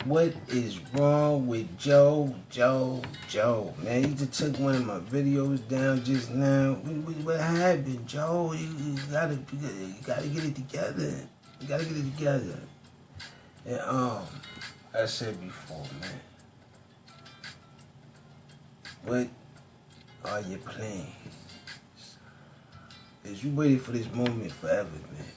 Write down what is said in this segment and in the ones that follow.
What is wrong with Joe? Man, you just took one of my videos down just now. What happened, Joe? You gotta get it together. You gotta get it together. And I said before, man. What are your plans? Is you waited for this moment forever, man?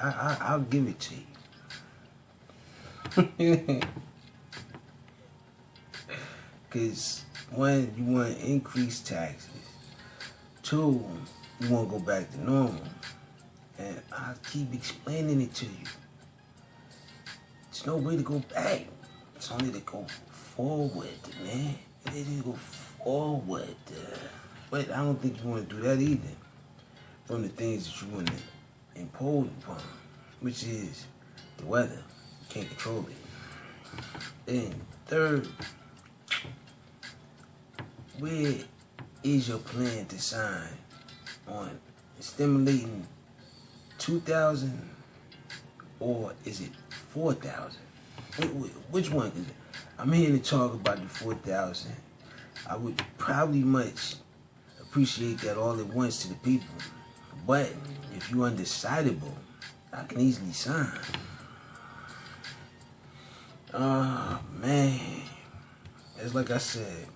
I'll give it to you. Because one, you want to increase taxes. Two, you want to go back to normal. And I keep explaining it to you. There's no way to go back. It's only to go forward, man. It is to go forward. But I don't think you want to do that either. From the things that you want to impose upon, which is the weather. You can't control it. And third, where is your plan to sign on stimulating 2,000 or is it 4,000? Which one? I'm here to talk about the 4,000. I would probably much appreciate that all at once to the people. But if you're undecidable, I can easily sign. Man. It's like I said,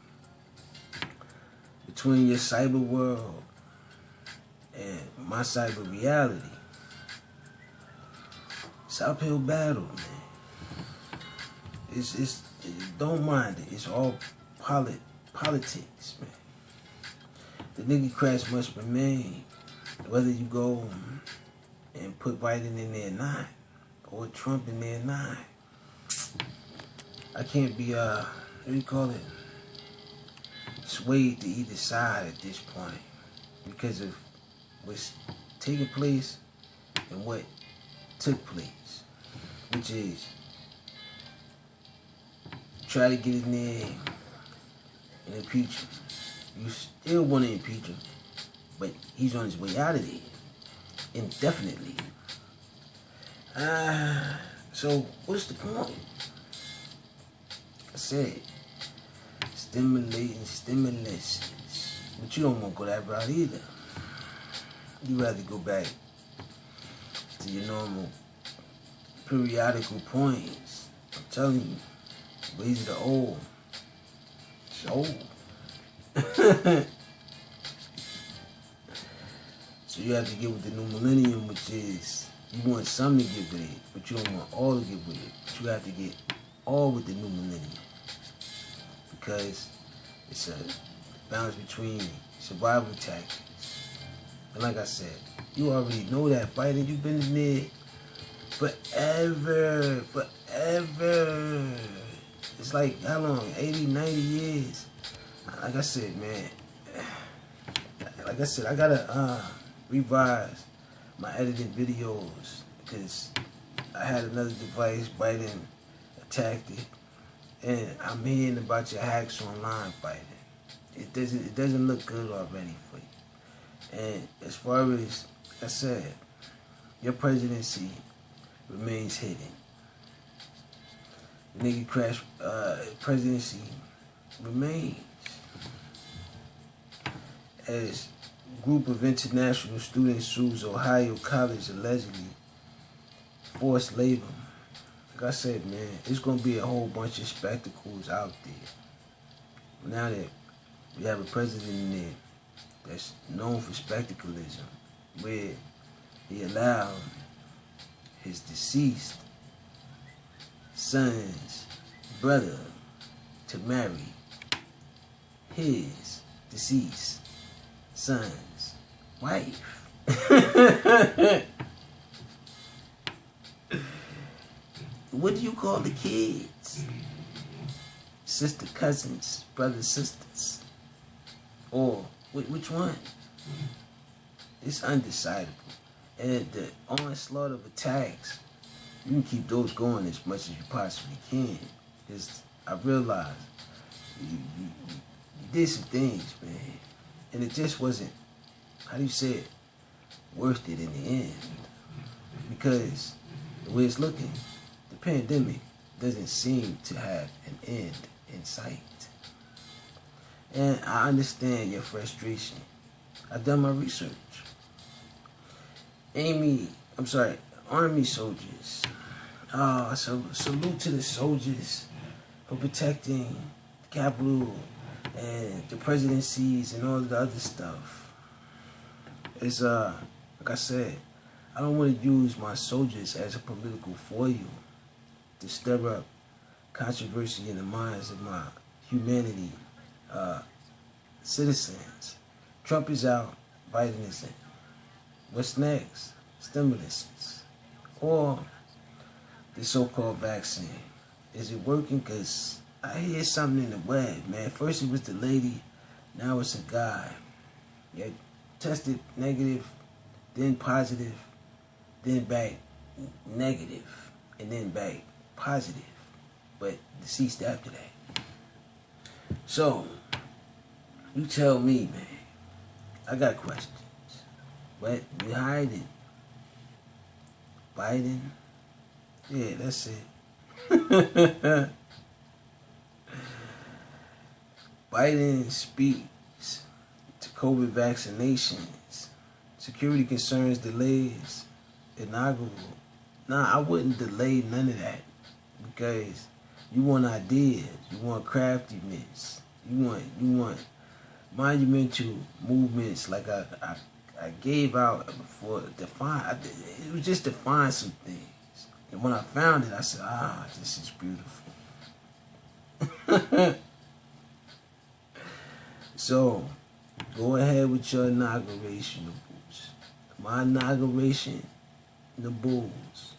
between your cyber world and my cyber reality, it's uphill battle, man. It's don't mind it. It's all politics, man. The nigga crash must remain, whether you go and put Biden in there or not, or Trump in there or not. I can't be what do you call it? Swayed to either side at this point because of what's taking place and what took place, which is try to get in there and impeach him. You still want to impeach him, but he's on his way out of there indefinitely. So what's the point? I said stimulating stimuluses, but you don't want to go that route either. You rather go back to your normal periodical points. I'm telling you, ways of the old. It's old. So you have to get with the new millennium, which is you want some to get with it, but you don't want all to get with it. But you have to get all with the new millennium because it's a balance between survival tactics. And like I said, you already know that, Biden. You've been in there forever. It's like, how long? 80, 90 years? Like I said, man. Like I said, I gotta revise my edited videos because I had another device, Biden attacked it. And I'm hearing about your hacks online, Biden. It doesn't look good already for you. And as far as I said, your presidency remains hidden. The nigga crash presidency remains. As group of international students sues Ohio College allegedly forced labor. Like I said, man, it's going to be a whole bunch of spectacles out there. Now that we have a president in there that's known for spectaclism, where he allowed his deceased son's brother to marry his deceased son's wife. What do you call the kids? Sister, cousins, brothers, sisters. Or which one? It's undecidable. And the onslaught of attacks, you can keep those going as much as you possibly can. Because I realized you did some things, man. And it just wasn't, how do you say it, worth it in the end. Because the way it's looking, the pandemic doesn't seem to have an end in sight. And I understand your frustration. I've done my research. Army soldiers. So salute to the soldiers for protecting the Capitol and the presidencies and all the other stuff. It's like I said, I don't want to use my soldiers as a political foil to stir up controversy in the minds of my humanity citizens. Trump is out, Biden is in. What's next? Stimulus or the so-called vaccine. Is it working? Because I hear something in the web, man. First it was the lady, now it's a guy. Yeah, tested negative, then positive, then back negative, and then back positive. But deceased after that. So, you tell me, man. I got questions. What you hiding? Biden? Yeah, that's it. Biden speaks to COVID vaccinations, security concerns, delays, inaugural. Nah, I wouldn't delay none of that because you want ideas, you want craftiness, you want monumental movements like I gave out before. It was just define some things. And when I found it, I said, this is beautiful. So, go ahead with your inauguration, the Bulls. My inauguration, the Bulls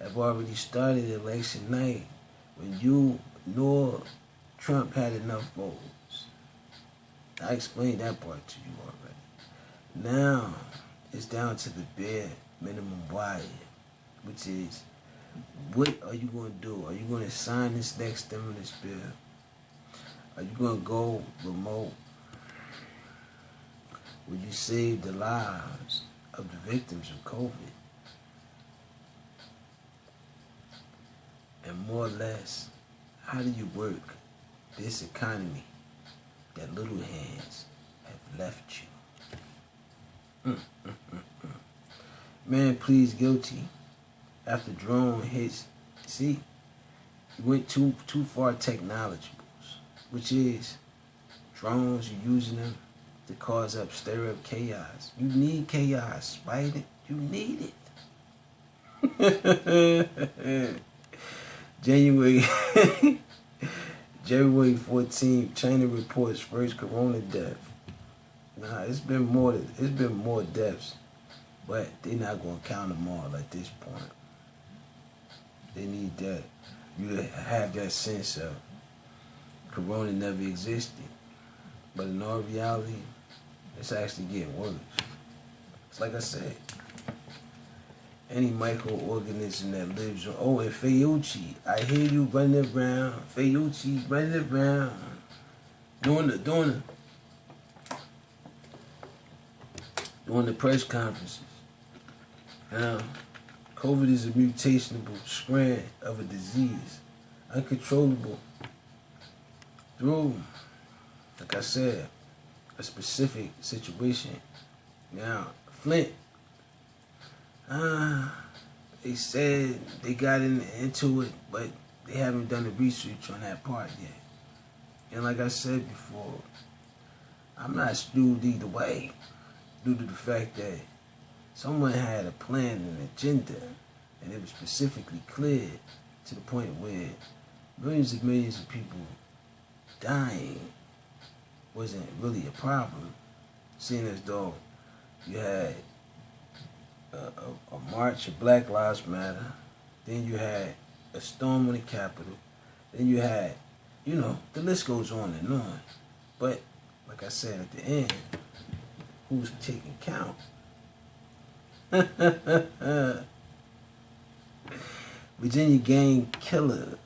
have already started election night when you nor Trump had enough votes. I explained that part to you already. Now, it's down to the bare minimum wire, which is, what are you going to do? Are you going to sign this next stimulus bill? Are you going to go remote? Will you save the lives of the victims of COVID? And more or less, how do you work this economy that little hands have left you? Man pleads guilty after drone hits. See, you went too far technological, which is drones, you're using them to stir up chaos. You need chaos, Biden. You need it. January 14th, China reports first corona death. Nah, it's been more deaths, but they're not gonna count them all at this point. They need that you to have that sense of corona never existed, but in all reality, it's actually getting worse. It's like I said, any microorganism that lives on. And Fauci, I hear you running around. Fauci running around, doing the press conferences. Now, COVID is a mutationable strand of a disease, uncontrollable through, like I said, a specific situation. Now, Flint, they said they got into it, but they haven't done the research on that part yet. And like I said before, I'm not screwed either way, due to the fact that someone had a plan and agenda, and it was specifically clear to the point where millions and millions of people dying wasn't really a problem, seeing as though you had a march of Black Lives Matter, then you had a storm on the Capitol, then you had, the list goes on and on. But, like I said at the end, who's taking count? Virginia gang killer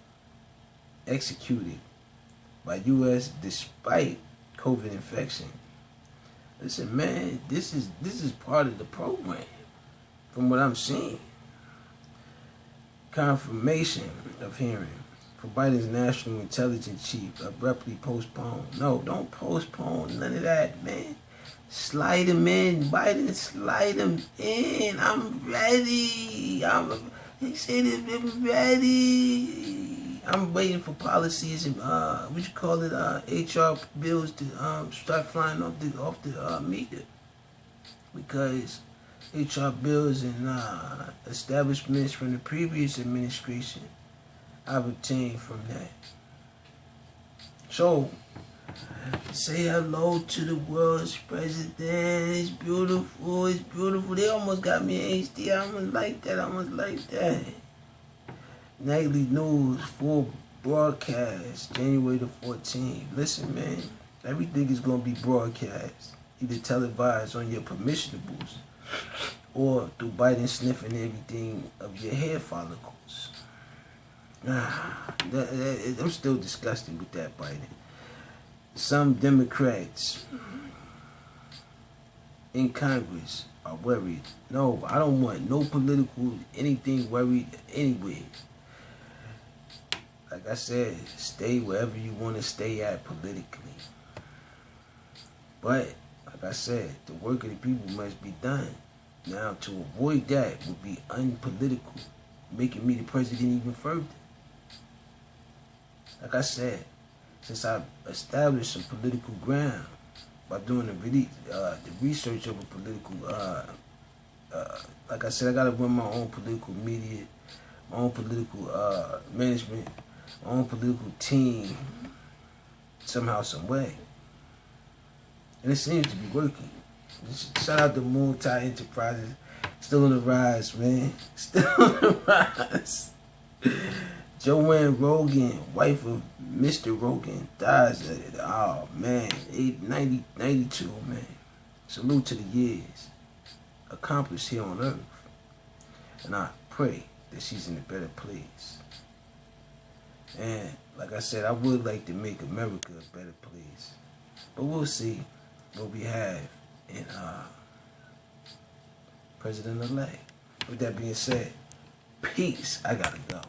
executed by U.S. despite COVID infection. Listen, man, this is part of the program, from what I'm seeing. Confirmation of hearing for Biden's national intelligence chief abruptly postponed. No, don't postpone none of that, man. Slide him in, Biden. Slide him in. I'm ready. He said I'm ready. I'm waiting for policies and HR bills to start flying off the meter, because HR bills and establishments from the previous administration I've obtained from that. So, say hello to the world's president. It's beautiful. It's beautiful. They almost got me in HD. I almost like that. Nightly news, full broadcast, January the 14th. Listen, man. Everything is going to be broadcast. Either televised on your permissionables or through Biden sniffing everything of your hair follicles. I'm still disgusted with that, Biden. Some Democrats in Congress are worried. No, I don't want no political anything worried anyway. Like I said, stay wherever you want to stay at politically. But, like I said, the work of the people must be done. Now, to avoid that would be unpolitical, making me the president even further. Like I said, since I established some political ground by doing the research of a political, like I said, I gotta run my own political media, my own political management, my own political team, somehow, some way. And it seems to be working. Shout out to Moontie Enterprises. Still on the rise, man. Still on the rise. Joanne Rogan, wife of Mr. Rogan, dies at, 92, man. Salute to the years accomplished here on earth. And I pray that she's in a better place. And like I said, I would like to make America a better place. But we'll see what we have in President-elect. With that being said, peace. I gotta go.